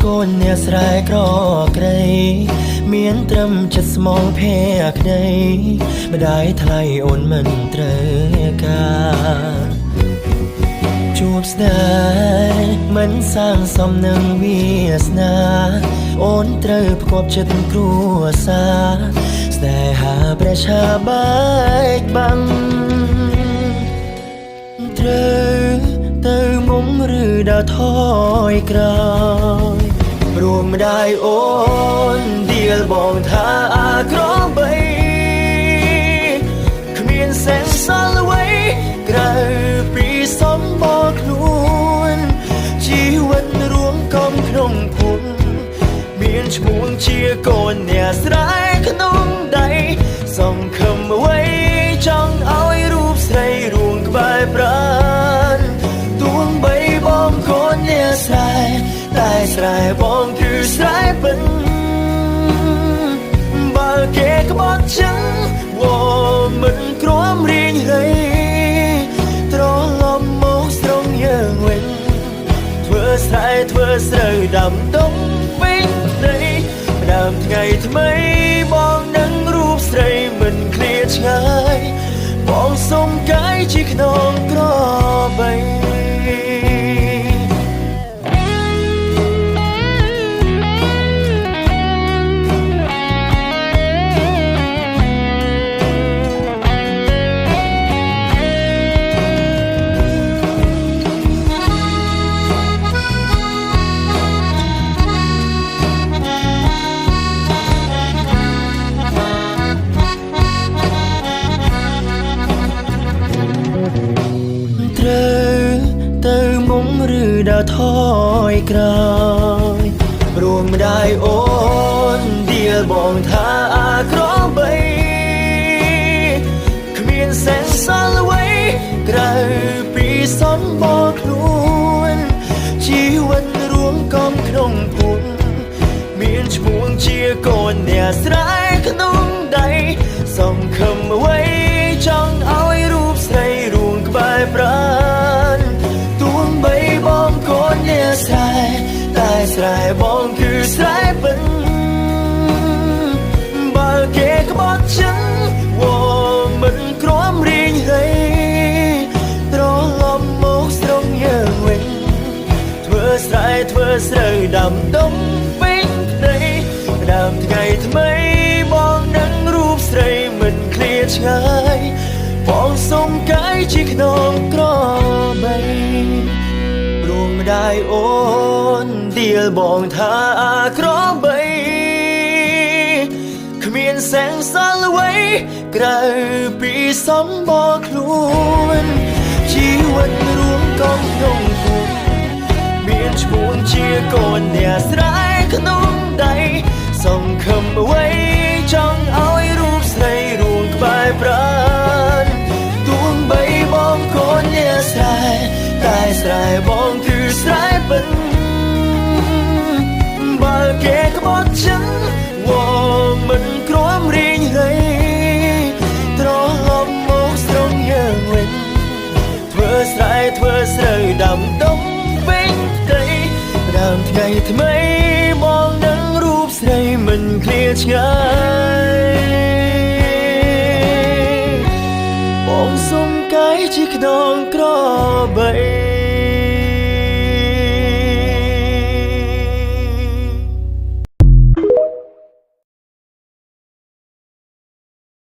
កូនអ្នកស្រែក្រក្រៃមានត្រឹមចិត្តស្មងភ័ក្ដីម្ដាយថ្លៃអូនមិនត្រូវការជួបស្នេហ៍មិនសាងសមនឹងវាសនាអូនត្រូវផ្គប់ចិត្តគ្រួសារស្នេហាប្រឆាបែកបាំងត្រូវទៅមុំឬដើរថយក្រោយរួមម្ដាយអូនដៀលបងថាអាក្របីគ្មានសែនសល់អ្វីក្រៅពីសំបកខ្លួនជីវិតរួមកំក្នុងភូមិមានឈ្មោះជាកូនអ្នកស្រែក្នុងដៃសង្ឃឹមអ្វីចង់ឲ្យរូបស្រីរួងក្បែរប្រាណទួងបីបងកូនអ្នកស្រែតែស្រែបងគឺស្រែពិនបើគេក្បត់ចឹងវមិនគ្រាំរៀងរៃត្រឡប់មកស្រងយើងវិញធ្វើស្រែធ្វើស្រូវដាំដុំពេញដីដើមថ្ងៃថ្មីបងនឹងរូបស្រីមិនឃ្លាតឆ្ងាយបងសុំកាយជាខ្នងក្របីទៅមុំឬដើរថយក្រោយរួមម្ដាយអូនដៀលបងថាអាក្របីគ្មានសែនសល់អ្វីក្រៅពីសំបកខ្លួនជីវិតរួមកំក្នុងភូមិមានឈ្មោះជាកូនអ្នកស្រែក្នុងដៃសង្ឃឹមអ្វីចង់ឲ្យរូបស្រីរួងក្បែរប្រាណទួងបីបងកូនអ្នកស្រែតែស្រែបងគឺស្រែពិនបើគេក្បត់ចឹងវមិនគ្រាំរៀងរៃត្រឡប់មកស្រងយើងវិញធ្វើស្រែធ្វើស្រូវដាំដុំពេញដីដើមថ្ងៃថ្មីបងនឹងរូបស្រីមិនឃ្លាតឆ្ងាយបងសុំកាយជាខ្នងក្របីរួមម្ដាយអូនដៀលបងថាអាក្របីគ្មានសែនសល់អ្វីក្រៅពីសំបកខ្លួនជីវិតរួមកំក្នុងភូមិមានឈ្មោះជាកូនអ្នកស្រែក្នុងដៃសង្ឃឹមអ្វីចង់ឲ្យរូបស្រីរួងក្បែរប្រាណទួងបីបងកូនអ្នកស្រែតែស្រែបងគឺស្រែពិនបើគេក្បត់ចឹងវមិនគ្រាំរៀងរៃត្រឡប់មកស្រងយើងវិញធ្វើស្រែធ្វើស្រូវដាំដុំពេញដីដើមថ្ងៃថ្មីបងនឹងរូបស្រីមិនឃ្លាតឆ្ងាយបងសុំកាយជាខ្នងក្របី